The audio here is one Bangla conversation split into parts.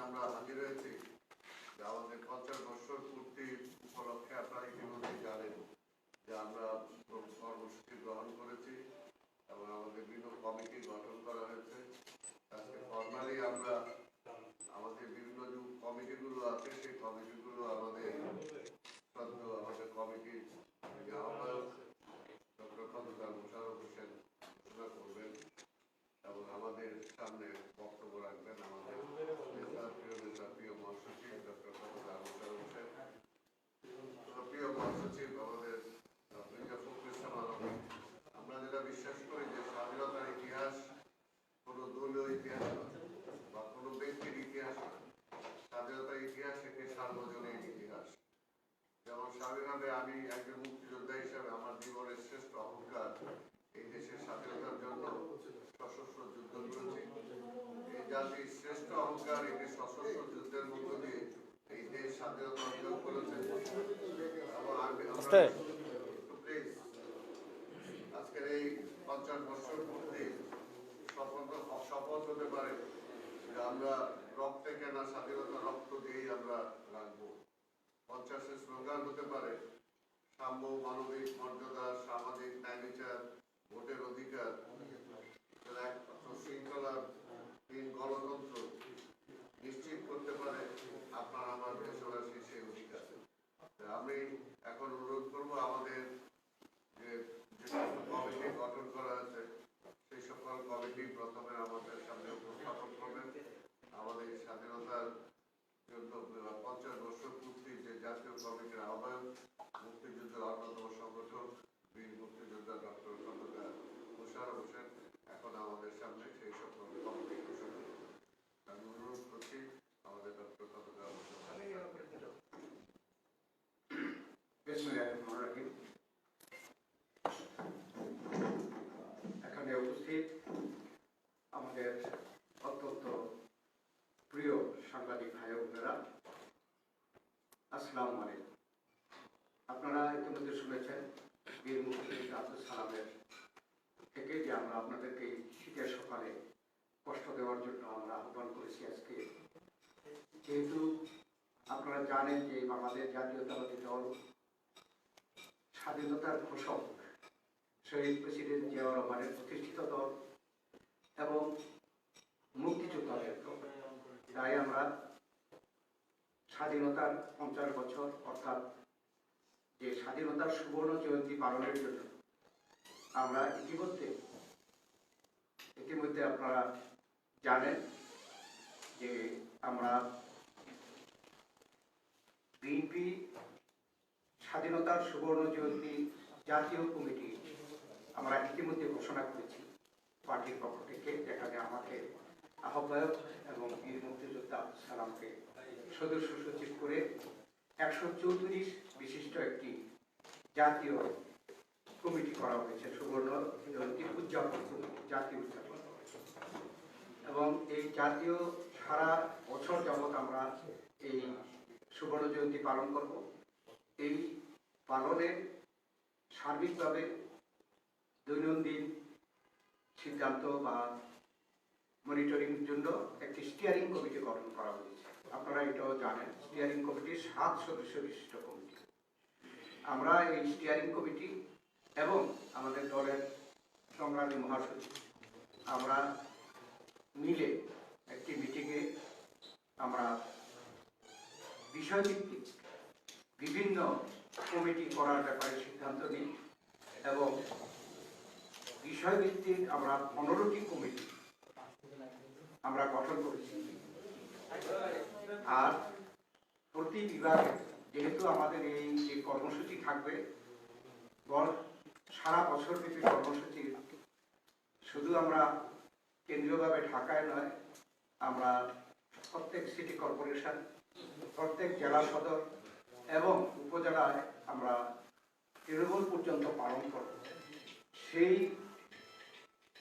আমরা হাজির হয়েছি যে আমাদের 50 বছর পূর্তি উপলক্ষে আপনারা ইতিমধ্যে জানেন যে আমরা কর্মসূচি গ্রহণ করেছি এবং আমাদের বিভিন্ন কমিটি গঠন করা হয়েছে। আজকে ফর্মালি আমরা আমাদের বিভিন্ন যে কমিটিগুলো আছে সেই কমিটিগুলো আমাদের আমাদের কমিটির আহ্বায়ক ডক্টর খন্দকার মোশাররফ হোসেন ঘোষণা করবেন এবং আমাদের সামনে বক্তব্য রাখবেন আমাদের প্রিয় মহাসচিব ডক্টর খন্দকার মোশাররফ হোসেন, প্রিয় মহাসচিব আমাদের মির্জা ফখরুল ইসলাম আলমী। আমরা যেটা বিশ্বাস করি যে স্বাধীনতার ইতিহাস কোনো দলীয় ইতিহাস বা কোনো ব্যক্তির ইতিহাস না, স্বাধীনতার ইতিহাস একটি সার্বজনীন ইতিহাস। যেমন স্বাধীনভাবে আমি একজন মুক্তিযোদ্ধা হিসাবে আমার জীবনের শ্রেষ্ঠ অহংকার এই দেশের স্বাধীনতার জন্য সশস্ত্র যুদ্ধ করেছি। এই জাতির শ্রেষ্ঠ অহংকার একটি সশস্ত্র যুদ্ধের মধ্য দিয়ে এই দেশ স্বাধীনতা অর্জন করেছে। এবং আজকের এই 50 বছর পূর্তি শপথ হতে পারে যে আমরা রক্তে কেনা স্বাধীনতা রক্ত দিয়েই আমরা রাখবো। 50-এর স্লোগান হতে পারে সাম্য, মানবিক মর্যাদা, সামাজিক ন্যায় বিচার, ভোটের অধিকার, একমাত্র শৃঙ্খলা গণতন্ত্র নিশ্চিত করতে পারে আপনার আমার দেশবাসী সেই অধিকার। আমি এখন অনুরোধ করব আমাদের যে কমিটি গঠন করা আছে সেই সকল কমিটি প্রথমে আমাদের সামনে উপস্থাপন করবেন আমাদের স্বাধীনতার জন্য 50 বছর পূর্তি যে জাতীয় কমিটির আহ্বায়ক, মুক্তিযুদ্ধের অন্যতম সংগঠক বীর মুক্তিযোদ্ধা ডক্টর খন্দকার মোশাররফ হোসেন এখন আমাদের সামনে সেই সকল কমিটি ঘোষণা করবেন। আমি অনুরোধ করছি আমাদের ডক্টর খন্দকার এখানে উপস্থিত আমাদের অত্যন্ত প্রিয় সাংবাদিক ভাই বোনেরা, আসসালামু আলাইকুম। আপনারা ইতিমধ্যে শুনেছেন বীর মুক্তিযোদ্ধা আব্দুল সালামের থেকে যে আমরা আপনাদেরকে শীতের সকালে কষ্ট দেওয়ার জন্য আমরা আহ্বান করেছি। আজকে যেহেতু আপনারা জানেন যে বাংলাদেশ জাতীয়তাবাদী দল স্বাধীনতার ঘোষক শহীদ প্রেসিডেন্ট জিয়াউর রহমানের প্রতিষ্ঠিত দল এবং মুক্তিযোদ্ধাদের দল, তাই আমরা স্বাধীনতার 50 বছর অর্থাৎ যে স্বাধীনতার সুবর্ণ জয়ন্তী পালনের জন্য আমরা ইতিমধ্যে আপনারা জানেন যে আমরা বিএনপি স্বাধীনতার সুবর্ণ জয়ন্তী জাতীয় কমিটি আমরা ইতিমধ্যে ঘোষণা করেছি পার্টির পক্ষ থেকে, যেখানে আমাকে আহ্বায়ক এবং বীর মুক্তিযোদ্ধা আব্দুল সালামকে সদস্য সচিব করে 134 বিশিষ্ট একটি জাতীয় কমিটি করা হয়েছে, সুবর্ণ জয়ন্তী উদযাপন কমিটি, জাতীয় উদযাপন। এবং এই জাতীয় সারা বছর যাবৎ আমরা এই সুবর্ণ জয়ন্তী পালন করব। এই পালনের সার্বিকভাবে দৈনন্দিন সিদ্ধান্ত বা মনিটরিং জন্য একটি স্টিয়ারিং কমিটি গঠন করা হয়েছে। আপনারা এটাও জানেন, স্টিয়ারিং কমিটি 7 সদস্য বিশিষ্ট কমিটি। আমরা এই স্টিয়ারিং কমিটি এবং আমাদের দলের সংগ্রামী মহাসচিব আমরা মিলে একটি মিটিংয়ে আমরা বিষয়ভিত্তিক বিভিন্ন কমিটি করার ব্যাপারে সিদ্ধান্ত নিই এবং বিষয়ভিত্তিক আমরা 15টি কমিটি আমরা গঠন করেছি। আর প্রতি বিভাগে যেহেতু আমাদের এই যে কর্মসূচি থাকবে সারা বছর ব্যাপী কর্মসূচি, শুধু আমরা কেন্দ্রীয়ভাবে ঢাকায় নয়, আমরা প্রত্যেক সিটি কর্পোরেশন, প্রত্যেক জেলা সদর এবং উপজেলায় আমরা তৃণমূল পর্যন্ত পালন করব। সেই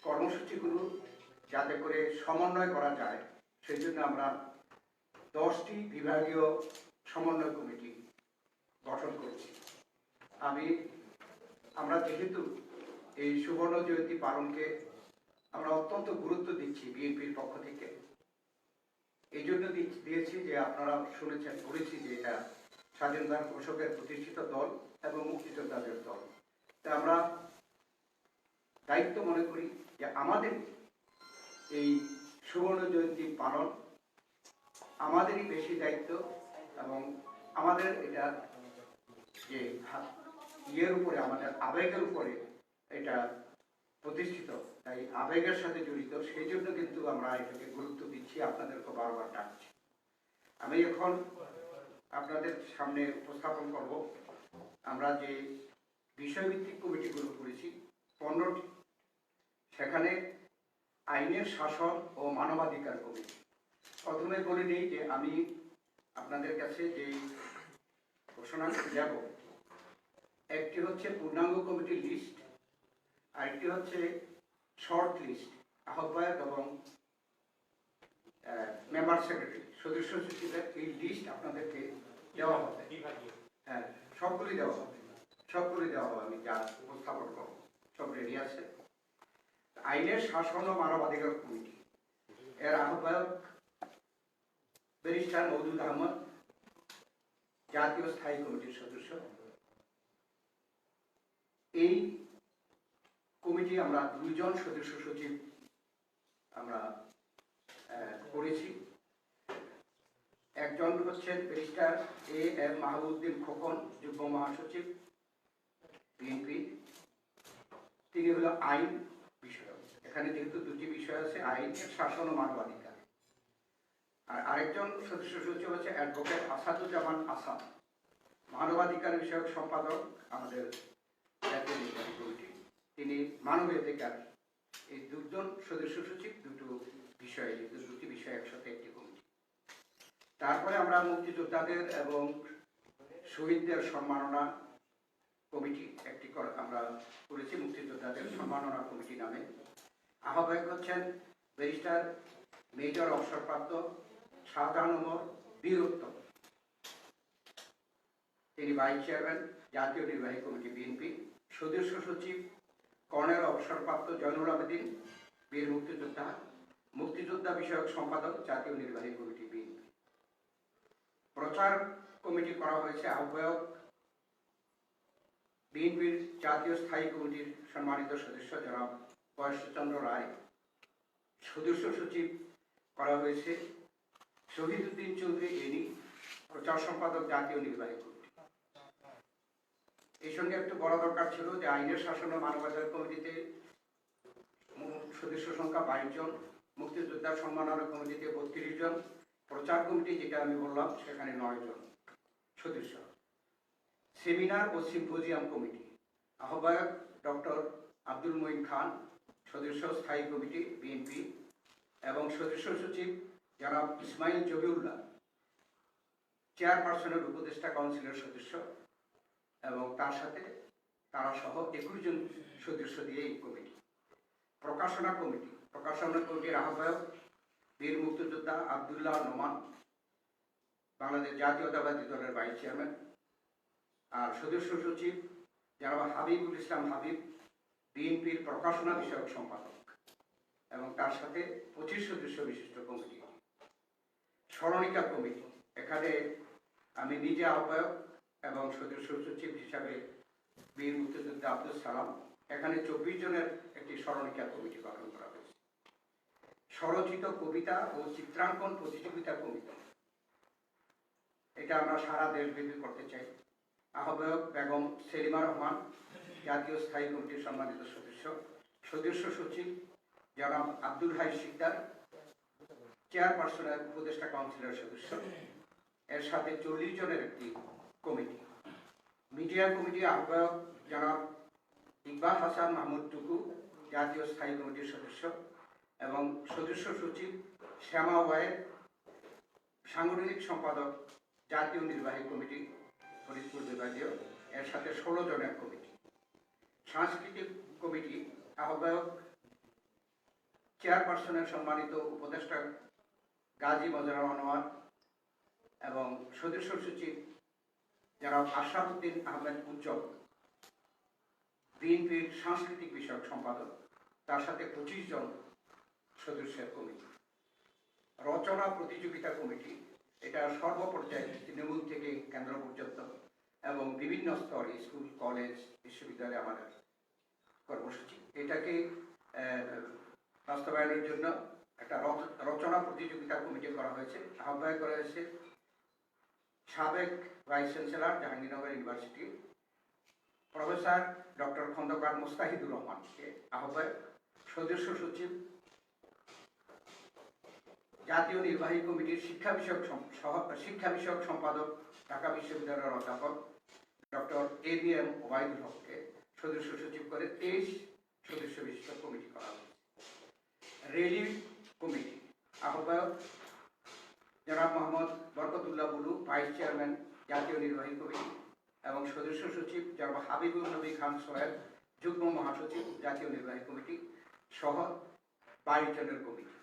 কর্মসূচিগুলো যাতে করে সমন্বয় করা যায় সেই জন্য আমরা 10টি বিভাগীয় সমন্বয় কমিটি গঠন করেছি। আমরা যেহেতু এই সুবর্ণ জয়ন্তী পালনকে আমরা অত্যন্ত গুরুত্ব দিচ্ছি বিএনপির পক্ষ থেকে, এই জন্য দিয়েছি যে আপনারা শুনেছেন, বলেছি যে এটা স্বাধীন ভারত ঘোষকের প্রতিষ্ঠিত দল এবং মুক্তিযোদ্ধাদের দল। তা আমরা দায়িত্ব মনে করি যে আমাদের এই সুবর্ণ জয়ন্তী পালন আমাদেরই বেশি দায়িত্ব, এবং আমাদের এটা যে ইয়ের উপরে, আমাদের আবেগের উপরে এটা প্রতিষ্ঠিত, তাই আবেগের সাথে জড়িত, সেই জন্য কিন্তু আমরা এটাকে গুরুত্ব দিচ্ছি, আপনাদেরকে বারবার ডাকছি। আমি এখন আপনাদের সামনে উপস্থাপন করব আমরা যে বিষয়ভিত্তিক কমিটিগুলো করেছি 15টি। সেখানে আইনের শাসন ও মানবাধিকার কমিটি। প্রথমে বলে নিই যে আমি আপনাদের কাছে যে ঘোষণা যাব, একটি হচ্ছে পূর্ণাঙ্গ কমিটির লিস্ট, আরেকটি হচ্ছে শর্ট লিস্ট, আহ্বায়ক এবং মেম্বার সেক্রেটারি, সদস্য সচিবের এই লিস্ট আপনাদেরকে দেওয়া হবে। হ্যাঁ, সবগুলি দেওয়া হবে, আমি যা উপস্থাপন করবো সব রেডি আছে। আইনের শাসন ও মানবাধিকার কমিটি, এর আহ্বায়ক ব্যারিস্টার মওদুদ আহমদ, জাতীয় স্থায়ী কমিটির সদস্য। এই কমিটি আমরা 2 জন সদস্য সচিব আমরা করেছি। একজন হচ্ছেন ব্যারিস্টার A.M. মাহবুবউদ্দিন খোকন, যুগ্ম মহাসচিব বিএনপি। তিনি হলো আইন বিষয়ক। এখানে যেহেতু 2টি বিষয় আছে, আইনের শাসন ও মানবাধিকার। আর আরেকজন সদস্য সচিব হচ্ছে অ্যাডভোকেট আসাদুজ্জামান আসাদ, মানবাধিকার বিষয়ক সম্পাদক আমাদের জাতীয় নির্বাহী কমিটি। তিনি মানবাধিকার। এই 2 জন সদস্য সচিব, 2টি বিষয় একসাথে একটি কমিটি। তারপরে আমরা মুক্তিযোদ্ধাদের এবং শহীদদের সম্মাননা কমিটি একটি আমরা করেছি, মুক্তিযোদ্ধাদের সম্মাননা কমিটি নামে। আহ্বায়ক হচ্ছেন ব্যারিস্টার মেজর অবসরপ্রাপ্ত শাহজাহান ওমর বীর উত্তম, তিনি ভাইস চেয়ারম্যান, জাতীয় নির্বাহী কমিটি বিএনপি। সদস্য সচিব কর্নেল অবসরপ্রাপ্ত জয়নুল আবেদিন, বীর মুক্তিযোদ্ধা, মুক্তিযোদ্ধা বিষয়ক সম্পাদক, জাতীয় নির্বাহী কমিটি বিএনপি। প্রচার কমিটি করা হয়েছে, আহ্বায়ক বিএনপির জাতীয় স্থায়ী কমিটির সম্মানিত সদস্য জনাব পরেশচন্দ্র রায়। সদস্য সচিব করা হয়েছে শহীদউদ্দিন চৌধুরী এনি, প্রচার সম্পাদক, জাতীয় নির্বাহী কমিটি। এই সঙ্গে একটু বড় দরকার ছিল যে আইনের শাসন ও মানবাধিকার কমিটিতে সদস্য সংখ্যা 22 জন, মুক্তিযোদ্ধা সম্মাননা কমিটিতে 32 জন, প্রচার কমিটি যেটা আমি বললাম সেখানে 9 জন সদস্য। সেমিনার ও সিম্পোজিয়াম কমিটি, আহ্বায়ক ডক্টর আব্দুল মঈন খান, সদস্য স্থায়ী কমিটি বিএনপি, এবং সদস্য সচিব জনাব ইসমাইল জহিউল্লাহ, চেয়ারপারসনের উপদেষ্টা কাউন্সিলের সদস্য, এবং তার সাথে তারা সহ 21 জন সদস্য দিয়ে এই কমিটি। প্রকাশনা কমিটির আহ্বায়ক বীর মুক্তিযোদ্ধা আবদুল্লাহ নোমান, বাংলাদেশ জাতীয়তাবাদী দলের ভাইস চেয়ারম্যান। আর সদস্য সচিব জনাব হাবিবুল ইসলাম হাবিব, বিএনপির প্রকাশনা বিষয়ক সম্পাদক, এবং তার সাথে 25 সদস্য বিশিষ্ট কমিটি। স্মরণিকা কমিটি, এখানে আমি নিজে আহ্বায়ক এবং সদস্য সচিব হিসাবে বীর মুক্তিযোদ্ধা আব্দুল সালাম। এখানে 24 জনের একটি স্মরণিকা কমিটি গঠন করা হয়েছে। স্বরচিত কবিতা ও চিত্রাঙ্কন প্রতিযোগিতা কমিটি, এটা আমরা সারা দেশব্যাপী করতে চাই। আহ্বায়ক বেগম সেলিমা রহমান, জাতীয় স্থায়ী কমিটির সম্মানিত সদস্য। সদস্য সচিব জনাব আব্দুল হাই শিকদার, চেয়ারপারসনের উপদেষ্টা কাউন্সিলের সদস্য। এর সাথে 40 জনের একটি কমিটি। মিডিয়া কমিটি, আহ্বায়ক জনাব ইকবাল হাসান মাহমুদ টুকু, জাতীয় স্থায়ী কমিটির সদস্য, এবং সদস্য সচিব শ্যামা ওয়াহেদ, সাংগঠনিক সম্পাদক, জাতীয় নির্বাহী কমিটি ফরিদপুর বিভাগীয়। এর সাথে 16 জনের কমিটি। সাংস্কৃতিক কমিটি, আহ্বায়ক চেয়ারপারসনের সম্মানিত উপদেষ্টা গাজী মজনুর আনোয়ার, এবং সদস্য সচিব জনাব আশরাফুদ্দিন আহমেদ উজ্জ্বল, বিএনপির সাংস্কৃতিক বিষয়ক সম্পাদক, তার সাথে 25 জন সদস্যের কমিটি। রচনা প্রতিযোগিতা কমিটি, এটা সর্বপর্যায়ে তৃণমূল থেকে কেন্দ্র পর্যন্ত এবং বিভিন্ন স্তরে স্কুল, কলেজ, বিশ্ববিদ্যালয়ে আমাদের কর্মসূচি। এটাকে বাস্তবায়নের জন্য একটা রচনা প্রতিযোগিতা কমিটি করা হয়েছে। আহ্বায়ক করা হয়েছে সাবেক vice chancellor Jahangirnagar university professor doctor Khandaker Mustahidur রহমানকে আহ্বায়ক, সদস্য সচিব জাতীয় নির্বাহী কমিটির শিক্ষা বিষয়ক সম্পাদক ঢাকা বিশ্ববিদ্যালয়ের অধ্যাপক ডক্টর ABM ওবায়দুল হককে সদস্য সচিব করে 23 সদস্য বিশিষ্ট কমিটি করা হয়েছে। রেলি কমিটি আহ্বায়ক জনাব মোহাম্মদ বরকতুল্লাহ বুলু, ভাইস চেয়ারম্যান জাতীয় নির্বাহী কমিটি, এবং সদস্য সচিব জনাব হাবিবুল নবী খান সোহেল, যুগ্ম মহাসচিব জাতীয় নির্বাহী কমিটি সহ 22 জনের কমিটি।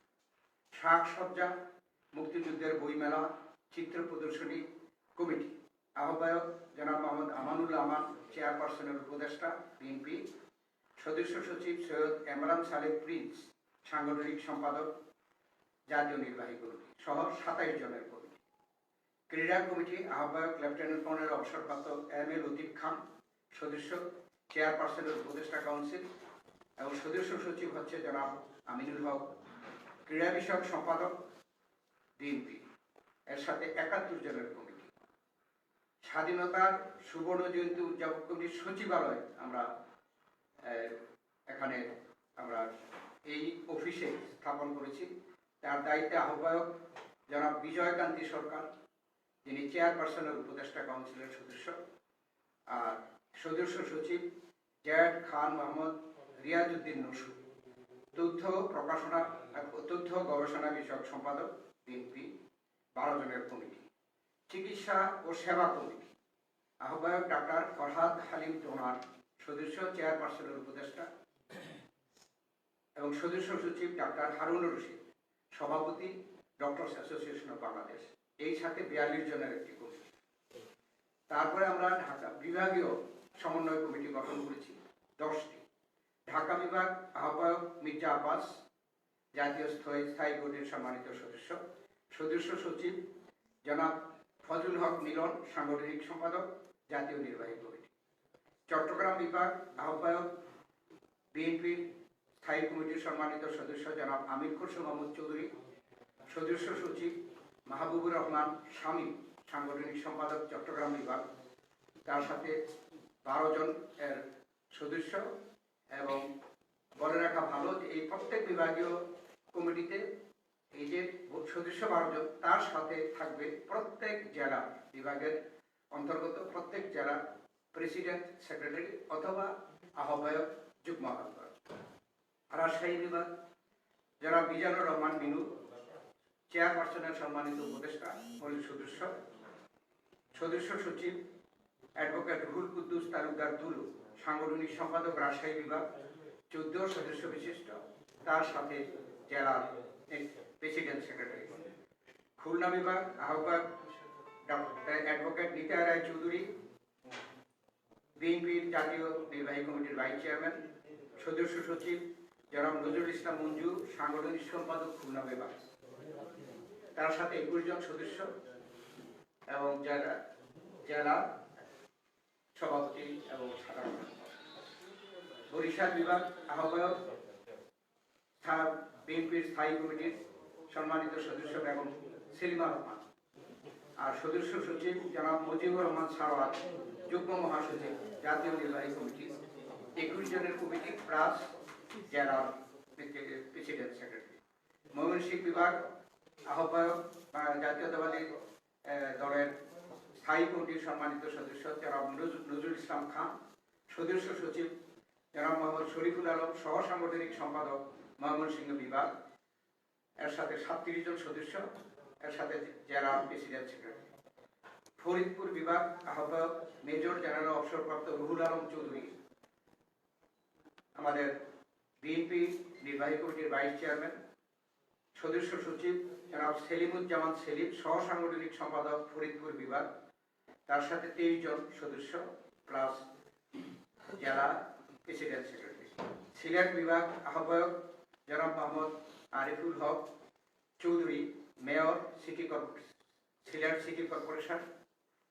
সাজসজ্জা, মুক্তিযুদ্ধের বইমেলা, চিত্র প্রদর্শনী কমিটি আহ্বায়ক জনাব মোহাম্মদ আমানুল্লাহ আমান, চেয়ারপারসনের উপদেষ্টা বিএনপি, সদস্য সচিব সৈয়দ এমরান সালেক প্রিন্স, সাংগঠনিক সম্পাদক জাতীয় নির্বাহী কমিটি সহ 27 জনের কমিটি। ক্রীড়া কমিটি আহ্বায়ক লেফটেন্যান্ট কর্নেল অবসরপ্রাপ্ত MA লতিফ খান, সদস্য চেয়ারপারসনের উপদেষ্টা কাউন্সিল, এবং সদস্য সচিব হচ্ছে জনাব আমিনুল হক, ক্রীড়া বিষয়ক সম্পাদক বিএনপি, এর সাথে 71 জনের কমিটি। স্বাধীনতার সুবর্ণ জয়ন্তী উদযাপন কমিটির সচিবালয় এখানে আমরা এই অফিসে স্থাপন করেছি। তার দায়িত্বে আহ্বায়ক জনাব বিজয়কান্তি সরকার, যিনি চেয়ারপারসনের উপদেষ্টা কাউন্সিলের সদস্য, আর সদস্য সচিব জায়েদ খান মোহাম্মদ রিয়াজউদ্দিন নসু, তথ্য গবেষণা বিষয়ক সম্পাদক বিএনপি, 12 জনের কমিটি। চিকিৎসা ও সেবা কমিটি আহ্বায়ক ডাক্তার ফরহাদ হালিম তোমার, সদস্য চেয়ারপারসনের উপদেষ্টা, এবং সদস্য সচিব ডাক্তার হারুনুর রশিদ, সভাপতি ডক্টরস অ্যাসোসিয়েশন অফ বাংলাদেশ, এই সাথে 42 জনের একটি কমিটি। তারপরে আমরা ঢাকা বিভাগীয় সমন্বয় কমিটি গঠন করেছি 10টি। ঢাকা বিভাগ আহ্বায়ক মির্জা আব্বাস, জাতীয় স্থায়ী বোর্ডের সম্মানিত সদস্য, সদস্য সচিব জনাব ফজলুল হক মিলন, সাংগঠনিক সম্পাদক জাতীয় নির্বাহী কমিটি। চট্টগ্রাম বিভাগ আহ্বায়ক বিএনপির স্থায়ী কমিটির সম্মানিত সদস্য জনাব আমির খসরু মাহমুদ চৌধুরী, সদস্য সচিব মাহবুবুর রহমান শামীম, সাংগঠনিক সম্পাদক চট্টগ্রাম বিভাগ, তার সাথে 12 জন এর সদস্য। এবং বলে রাখা ভালো যে এই প্রত্যেক বিভাগীয় কমিটিতে এই যে সদস্য 12 জন, তার সাথে থাকবে প্রত্যেক জেলা বিভাগের অন্তর্গত প্রত্যেক জেলা প্রেসিডেন্ট, সেক্রেটারি অথবা আহ্বায়ক, যুগ্ম আহ্বায়ক। রাজশাহী বিভাগ জনাব মিজানুর রহমান মিনু, চেয়ারপারসনের সম্মানিত উপদেষ্টা সদস্য, সদস্য সচিব অ্যাডভোকেট রুহুল কুদ্দুস তালুকদার দুলু, সাংগঠনিক সম্পাদক রাজশাহী বিভাগ, 14 সদস্য বিশিষ্ট, তার সাথে জেলার প্রেসিডেন্ট, সেক্রেটারি। খুলনা বিভাগ আহ্বায়ক অ্যাডভোকেট নিতাই রায় চৌধুরী, বিএনপির জাতীয় নির্বাহী কমিটির ভাইস চেয়ারম্যান, সদস্য সচিব জনাব নজরুল ইসলাম মঞ্জু, সাংগঠনিক সম্পাদক খুলনা বিভাগ, তার সাথে 21 জন সদস্য, এবং জেলা সভাপতি এবং সাধারণ। বরিশাল বিভাগ আহ্বায়ক বিএনপির স্থায়ী কমিটির সম্মানিত সদস্য বেগম সেলিমা রহমান, আর সদস্য সচিব জনাব মুজিবুর রহমান সারোয়ার, যুগ্ম মহাসচিব জাতীয় নির্বাহী কমিটি, 21 জনের কমিটি প্লাস জেলার প্রেসিডেন্ট, সেক্রেটারি। ময়মনসিংহ বিভাগ আহ্বায়ক জাতীয়তাবাদী দলের স্থায়ী কমিটির সম্মানিত সদস্য জনাব নজরুল ইসলাম খান, সদস্য সচিব জনাব মোহাম্মদ শরীফুল আলম, সহ সাংগঠনিক সম্পাদক ময়মনসিংহ বিভাগ, এর সাথে 37 জন সদস্য, এর সাথে জেলা প্রেসিডেন্ট, সেক্রেটারি। ফরিদপুর বিভাগ আহ্বায়ক মেজর জেনারেল অবসরপ্রাপ্ত রুহুল আলম চৌধুরী, আমাদের বিএনপি নির্বাহী কমিটির ভাইস চেয়ারম্যান, সদস্য সচিব জনাব সেলিমুজ্জামান সেলিম, সহ সাংগঠনিক সম্পাদক ফরিদপুর বিভাগ, তার সাথে 23 জন সদস্য প্লাস জেলা প্রেসিডেন্ট, সেক্রেটারি। সিলেট বিভাগ আহ্বায়ক জনাব Mohammad Ariful Haque Chowdhury, mayor Sylhet city corporation,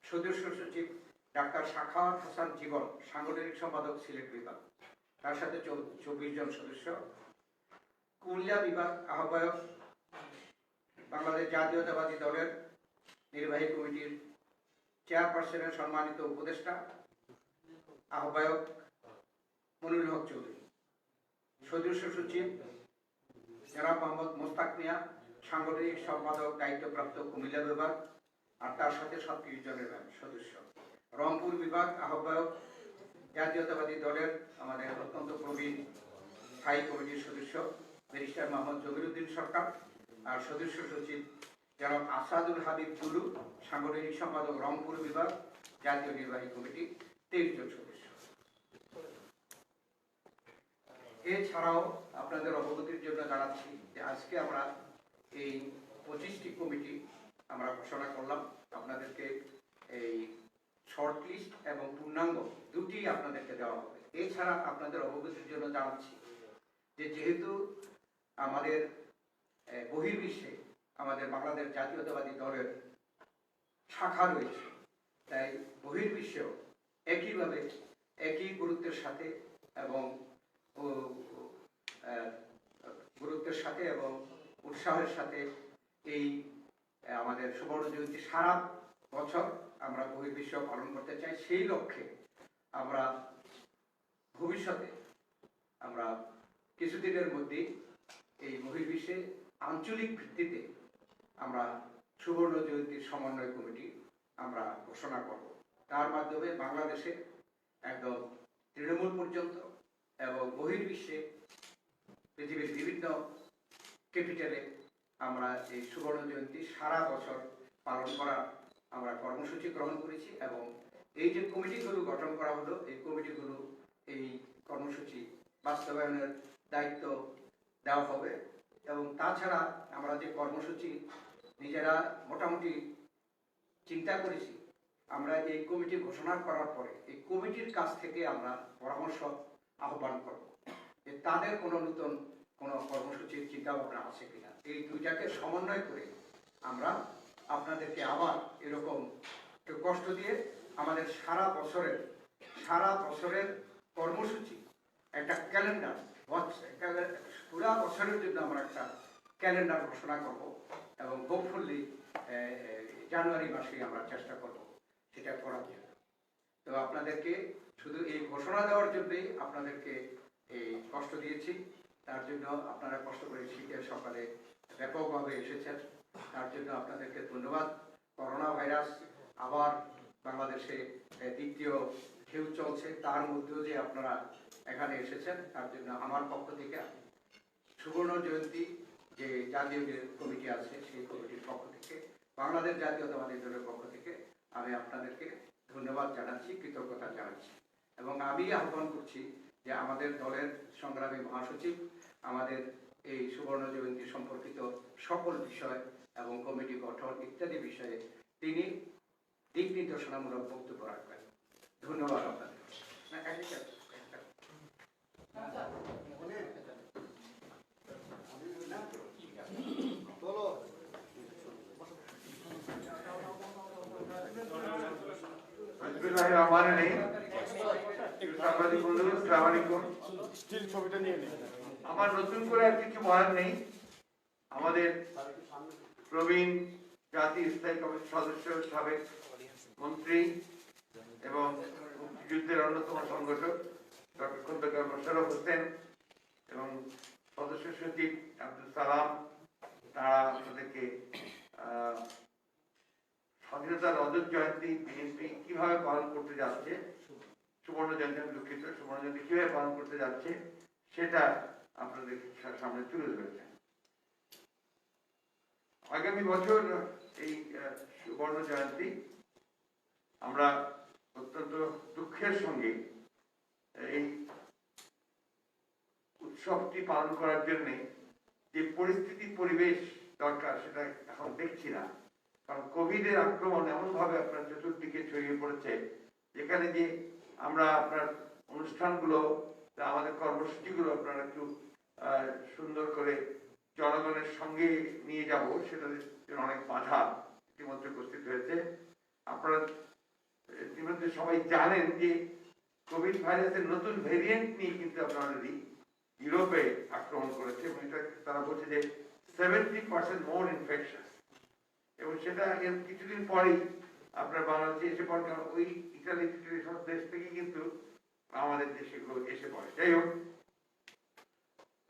সদস্য সচিব ডাক্তার সাখাওয়াত হাসান জীবন, সাংগঠনিক সম্পাদক সিলেট বিভাগ, তার সাথে 24 জন সদস্য, কুমিল্লা বিভাগ আহ্বায়ক, বাংলাদেশ জাতীয়তাবাদী দলের নির্বাহী কমিটির চেয়ারপারসনের সম্মানিত উপদেষ্টা আহ্বায়ক মনিরুল হক চৌধুরী, সদস্য সচিব জনাব মোহাম্মদ মোস্তাক মিয়া, সাংগঠনিক সম্পাদক দায়িত্বপ্রাপ্ত কুমিল্লা বিভাগ, আর তার সাথে 37 জনের সদস্য, রংপুর বিভাগ আহ্বায়ক জাতীয়তাবাদী দলের আমাদের অত্যন্ত প্রবীণ স্থায়ী কমিটির সদস্য ব্যারিস্টার মোহাম্মদ জমিরুদ্দিন সরকার, আর সদস্য সচিব জনাব আসাদুল হাবিব টুলু, সাংগঠনিক সম্পাদক রংপুর বিভাগ জাতীয় নির্বাহী কমিটি 23 জন সদস্য। এছাড়াও আপনাদের অবগতির জন্য জানাচ্ছি যে আজকে আমরা এই 25টি কমিটি আমরা ঘোষণা করলাম। আপনাদেরকে এই শর্ট লিস্ট এবং পূর্ণাঙ্গ দুটি আপনাদেরকে দেওয়া হবে। এছাড়া আপনাদের অবগতির জন্য জানাচ্ছি যে যেহেতু আমাদের বহির্বিশ্বে আমাদের বাংলাদেশ জাতীয়তাবাদী দলের শাখা রয়েছে, তাই বহির্বিশ্বেও একইভাবে একই গুরুত্বের সাথে এবং উৎসাহের সাথে এই আমাদের সুবর্ণ জয়ন্তী সারা বছর আমরা বহির্বিশ্ব পালন করতে চাই। সেই লক্ষ্যে আমরা ভবিষ্যতে আমরা কিছুদিনের মধ্যেই এই বহির্বিশ্বে আঞ্চলিক ভিত্তিতে আমরা সুবর্ণ জয়ন্তীর সমন্বয় কমিটি আমরা ঘোষণা করব। তার মাধ্যমে বাংলাদেশে একদম তৃণমূল পর্যন্ত এবং বহির্বিশ্বে পৃথিবীর বিভিন্ন ক্যাপিটালে আমরা এই সুবর্ণ জয়ন্তী সারা বছর পালন করার আমরা কর্মসূচি গ্রহণ করেছি এবং এই যে কমিটিগুলো গঠন করা হলো, এই কমিটিগুলো এই কর্মসূচি বাস্তবায়নের দায়িত্ব দেওয়া হবে। এবং তাছাড়া আমরা যে কর্মসূচি নিজেরা মোটামুটি চিন্তা করেছি, আমরা এই কমিটি ঘোষণা করার পরে এই কমিটির কাছ থেকে আমরা পরামর্শ আহ্বান করব যে তাদের কোনো নতুন কোনো কর্মসূচির চিন্তা ভাবনা আছে কিনা। এই দুইটাকে সমন্বয় করে আমরা আপনাদেরকে আবার এরকম একটু কষ্ট দিয়ে আমাদের সারা বছরের কর্মসূচি একটা ক্যালেন্ডার, পুরা বছরের জন্য আমরা একটা ক্যালেন্ডার ঘোষণা করব এবং হোপফুলি জানুয়ারি মাসে আমরা চেষ্টা করব সেটা করার জন্য। তো আপনাদেরকে শুধু এই ঘোষণা দেওয়ার জন্যই আপনাদেরকে এই কষ্ট দিয়েছি। তার জন্য আপনারা কষ্ট করে শীতের সকালে ব্যাপকভাবে এসেছেন, তার জন্য আপনাদেরকে ধন্যবাদ। করোনা ভাইরাস আবার বাংলাদেশে দ্বিতীয় ঢেউ চলছে, তার মধ্যেও যে আপনারা এখানে এসেছেন তার জন্য আমার পক্ষ থেকে সুবর্ণ জয়ন্তী যে জাতীয় কমিটি আছে সেই কমিটির পক্ষ থেকে, বাংলাদেশ জাতীয়তাবাদী দলের পক্ষ থেকে আমি আপনাদেরকে ধন্যবাদ জানাচ্ছি, কৃতজ্ঞতা জানাচ্ছি। এবং আমি আহ্বান করছি যে আমাদের দলের সংগ্রামী মহাসচিব আমাদের এই সুবর্ণ জয়ন্তী সম্পর্কিত সকল বিষয় এবং কমিটি গঠন ইত্যাদি বিষয়ে তিনি দিক নির্দেশনামূলক বক্তব্য রাখবেন। ধন্যবাদ আপনাদের। আমার নতুন করে আর কিছু বলার নেই। আমাদের প্রবীণ জাতীয় স্থায়ী কমিটির সদস্য, সাবেক মন্ত্রী এবং মুক্তিযুদ্ধের অন্যতম সংগঠক ডক্টর খন্দকার মোশাররফ হোসেন এবং সদস্য সচিব আব্দুল সালাম, তারা তাদেরকে স্বাধীনতার রজত জয়ন্তী বিএনপি কিভাবে পালন করতে যাচ্ছে, সুবর্ণ জয়ন্তী, আমি দুঃখিত, সুবর্ণ জয়ন্তী কিভাবে পালন করতে যাচ্ছে সেটা আপনাদের সামনে তুলে ধরেছেন। আগামী বছর এই সুবর্ণ জয়ন্তী আমরা অত্যন্ত দুঃখের সঙ্গে এই উৎসবটি পালন করার জন্য যে পরিস্থিতি পরিবেশ দরকার সেটা এখন দেখছি না। কারণ কোভিডের আক্রমণ এমনভাবে আপনার চতুর্দিকে ছড়িয়ে পড়েছে, যেখানে যে আমরা আপনার অনুষ্ঠানগুলো, আমাদের কর্মসূচিগুলো আপনারা একটু সুন্দর করে জনগণের সঙ্গে নিয়ে যাব সেটার জন্য অনেক বাধা ইতিমধ্যে উপস্থিত হয়েছে। আপনারা ইতিমধ্যে সবাই জানেন যে কোভিড ভাইরাসের নতুন ভেরিয়েন্ট নিয়ে কিন্তু আপনারা অলরেডি ইউরোপে আক্রমণ করেছে এবং এটা তারা বলছে যে 70% মোর ইনফেকশন, এবং সেটা এর কিছুদিন পরেই আপনার বাংলাদেশে এসে পড়ে, কারণ ওই ইটালি সব দেশ থেকে কিন্তু আমাদের দেশে এসে পড়ে। যাই হোক,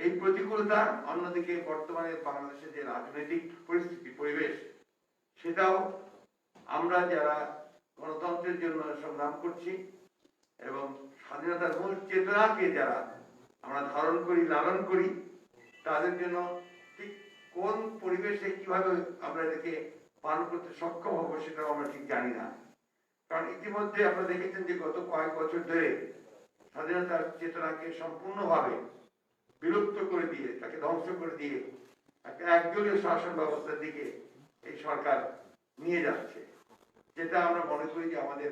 এই প্রতিকূলতা অন্যদিকে বর্তমানে বাংলাদেশের যে রাজনৈতিক পরিস্থিতি পরিবেশ, সেটাও আমরা যারা গণতন্ত্রের জন্য সংগ্রাম করছি এবং স্বাধীনতার মূল চেতনাকে যারা আমরা ধারণ করি, লালন করি, তাদের জন্য ঠিক কোন পরিবেশে কিভাবে আমরা এটাকে পালন করতে সক্ষম হবো সেটাও আমরা ঠিক জানি না। কারণ ইতিমধ্যে আপনারা দেখেছেন যে গত কয়েক বছর ধরে স্বাধীনতার চেতনাকে সম্পূর্ণভাবে বিলুপ্ত করে দিয়ে, তাকে ধ্বংস করে দিয়ে একটা একদলীয় শাসন ব্যবস্থার দিকে এই সরকার নিয়ে যাচ্ছে, যেটা আমরা মনে করি যে আমাদের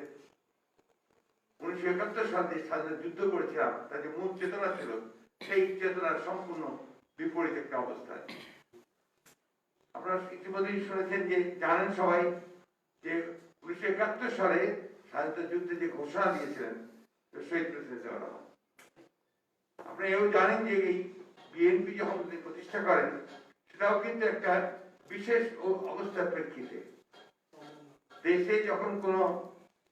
1971 সালে স্বাধীনতা যুদ্ধ করেছিলাম তার যে মূল চেতনা ছিল সেই চেতনার সম্পূর্ণ বিপরীত একটা অবস্থা। আপনারা ইতিমধ্যেই শুনেছেন যে জানেন সবাই যে 1971 সালে স্বাধীনতা যুদ্ধে যে ঘোষণা দিয়েছিলেন শহীদ প্রেসিডেন্ট জিয়াউর রহমান। আপনারা এও জানেন যে এই বিএনপি যখন প্রতিষ্ঠা করেন সেটাও কিন্তু একটা বিশেষ অবস্থার প্রেক্ষিতে। দেশে যখন কোনো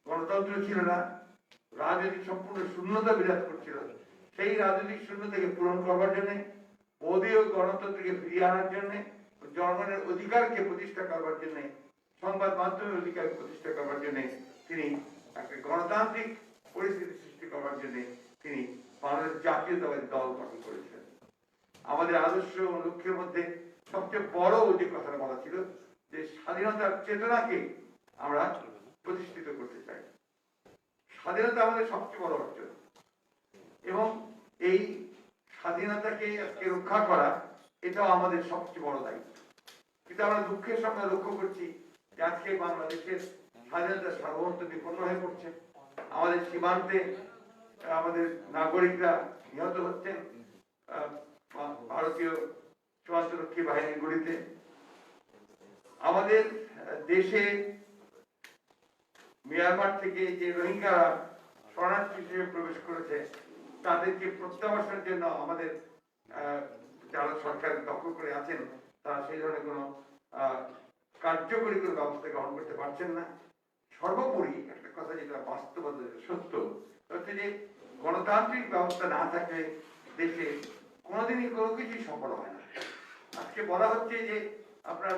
গণতন্ত্র ছিল না, রাজনৈতিক সম্পূর্ণ শূন্যতা বিরাজ করছিল, সেই রাজনৈতিক শূন্যতাকে পূরণ করবার জন্য, বদীয় গণতন্ত্রকে ফিরিয়ে আনার জন্য, জনগণের অধিকারকে প্রতিষ্ঠা করবার জন্য, সংবাদ মাধ্যমের অধিকার প্রতিষ্ঠা করবার জন্য তিনি একটা গণতান্ত্রিক পরিস্থিতি সৃষ্টি করবার জন্য তিনি বাংলাদেশ জাতীয়তাবাদী দল গঠন করেছিলেন। আমাদের আদর্শ ও লক্ষ্যের মধ্যে সবচেয়ে বড় যে কথাটা বলা ছিল যে স্বাধীনতার চেতনাকে আমরা প্রতিষ্ঠিত করতে চাই। স্বাধীনতা আমাদের সবচেয়ে বড় অর্জন এবং এই স্বাধীনতাকে আজকে রক্ষা করা এটাও আমাদের সবচেয়ে বড় দায়িত্ব। কিন্তু আমরা দুঃখের সঙ্গে লক্ষ্য করছি যে আজকে বাংলাদেশের স্বাধীনতার সার্বভৌমত্ব বিপন্ন হয়ে পড়ছে। আমাদের সীমান্তে আমাদের নাগরিকরা নিহত হচ্ছেন ভারতীয় সীমান্তরক্ষী বাহিনীর গুলিতে। আমাদের দেশে মিয়ানমার থেকে যে রোহিঙ্গারা শরণার্থী হিসেবে প্রবেশ করেছে তাদেরকে প্রত্যাবাসনের জন্য আমাদের যারা সরকার দখল করে আছেন তারা সেই ধরনের কোনো কার্যকরী কোনো ব্যবস্থা গ্রহণ করতে পারছেন না। সর্বোপরি একটা কথা যেটা বাস্তবতা সত্য হচ্ছে যে গণতান্ত্রিক ব্যবস্থা না থাকলে দেশে কোনোদিনই কোনো কিছুই সফল হয় না। আজকে বলা হচ্ছে যে আপনার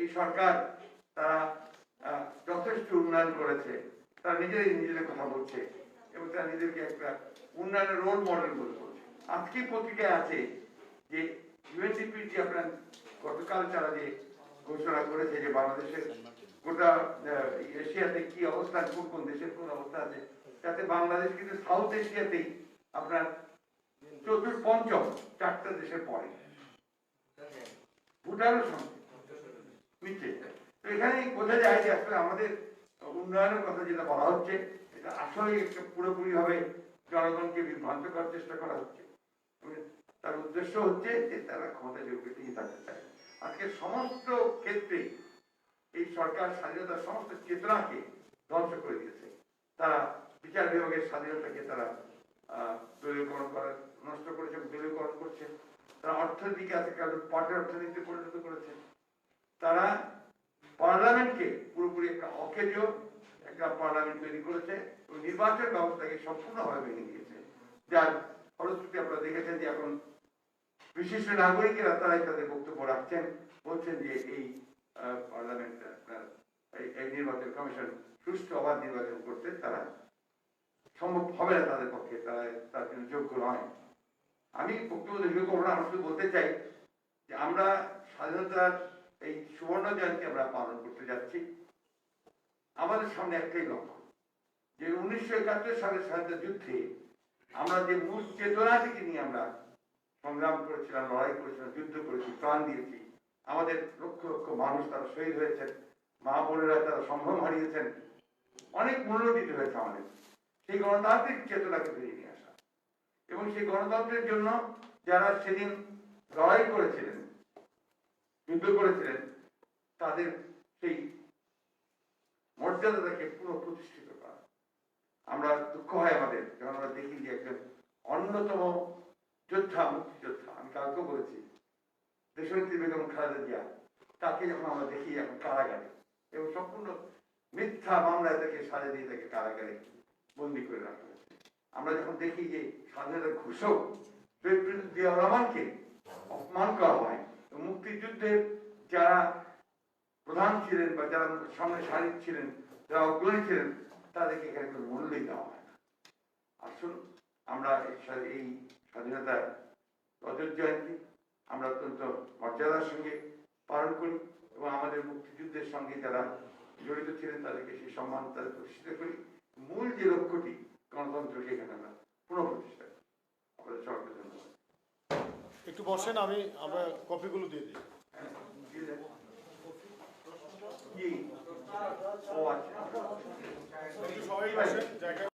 এই সরকার তারা যথেষ্ট উন্নয়ন করেছে, তারা নিজেদের কথা বলছে এবং তারা নিজেদেরকে একটা উন্নয়নের রোল মডেল বলে বলছে। আজকে পত্রিকায় আছে যে ইউএনডিপির যে আপনার গতকাল তারা যে ঘোষণা করেছে যে বাংলাদেশের গোটা এশিয়াতে কি অবস্থা, কোন দেশের কোন অবস্থা আছে, তাতে বাংলাদেশ কিন্তু সাউথ এশিয়াতেই আপনার পঞ্চম, 4টা দেশের পরে, ভুটানের সঙ্গে নিচে। তো এখানে বোঝা যায় যে আসলে আমাদের উন্নয়নের কথা যেটা বলা হচ্ছে এটা আসলে একটা পুরোপুরি ভাবে জনগণকে বিভ্রান্ত করার চেষ্টা করা হচ্ছে। তার উদ্দেশ্য হচ্ছে যে তারা ক্ষমতা টিকে থাকতে চায়। আজকে সমস্ত ক্ষেত্রে এই সরকার স্বাধীনতার সমস্ত চেতনাকে ধ্বংস করে দিয়েছে। তারা বিচার বিভাগের স্বাধীনতাকে তারা দলীয়করণ করার নষ্ট করেছে, দলীয়করণ করছে। তারা অর্থনীতিকে আজকে পাটের অর্থনীতিতে পরিণত করেছে। তারা পার্লামেন্টকে পুরোপুরি একটা অকেজো একটা পার্লামেন্ট তৈরি করেছে এবং নির্বাচন ব্যবস্থাকে সম্পূর্ণভাবে ভেঙে দিয়েছে। যার ফলশ্রুতি আপনারা দেখেছেন যে এখন বিশিষ্ট নাগরিকেরা তারাই তাদের বক্তব্য রাখছেন, বলছেন যে এই পার্লামেন্ট এই নির্বাচন কমিশন সুষ্ঠু অবাধ নির্বাচন করতে তারা সম্ভব হবে না, তাদের পক্ষে তারা তার জন্য যোগ্য নয়। আমি বক্তব্য দীর্ঘ করবো না, আমি শুধু বলতে চাই যে আমরা স্বাধীনতার এই সুবর্ণ জয়ন্তী আমরা পালন করতে যাচ্ছি। আমাদের সামনে একটাই লক্ষ্য যে 1971 সালের স্বাধীনতা যুদ্ধে আমরা যে মূল চেতনাটিকে নিয়ে আমরা সংগ্রাম করেছিলাম, লড়াই করেছিলাম, যুদ্ধ করেছি, প্রাণ দিয়েছি, আমাদের লক্ষ লক্ষ মানুষ তারা শহীদ হয়েছেন, মা বোনেরা তারা সম্ভ্রম হারিয়েছেন, অনেক মূল্য দিতে হয়েছে আমাদের সেই গণতান্ত্রিক চেতনাকে ফিরিয়ে নিয়ে আসা। এবং সেই গণতন্ত্রের জন্য যারা সেদিন লড়াই করেছিলেন যুদ্ধ করেছিলেন তাদের সেই মর্যাদাটাকে পুনঃপ্রতিষ্ঠিত করা। আমরা দুঃখ হয় আমাদের যখন আমরা দেখি যে একজন অন্যতম যোদ্ধা, মুক্তিযোদ্ধা, আমি কালকেও বলেছি, দেশনেত্রী বেগম খালেদা জিয়া, তাকে যখন আমরা দেখি এখন কারাগারে এবং সম্পূর্ণ মিথ্যা মামলায় তাকে সাজা দিয়ে তাকে কারাগারে বন্দি করে রাখা হয়েছে। আমরা যখন দেখি যে স্বাধীনতার ঘোষক শহীদ প্রেসিডেন্ট জিয়াউর রহমানকে অপমান করা হয়, মুক্তিযুদ্ধের যারা প্রধান ছিলেন বা যারা সামনে সারির ছিলেন, যারা অগ্রণী ছিলেন, তাদেরকে এখানে কোনো মূল্যই দেওয়া হয় না। আসুন আমরা এই স্বাধীনতার রজত জয়ন্তী আমরা অত্যন্ত মর্যাদার সঙ্গে পালন করি এবং আমাদের মুক্তিযুদ্ধের সঙ্গে যারা জড়িত ছিলেন তাদেরকে সেই সম্মান তাদের প্রতিষ্ঠিত করি। মূল যে লক্ষ্যটি গণতন্ত্রকে এখানে আমরা পুনঃপ্রতিষ্ঠা করি। আমাদের সবাইকে ধন্যবাদ। একটু বসেন, আমরা কপিগুলো দিয়ে দিই। জি, ও আচ্ছা, সবাই বসেন জায়গায়।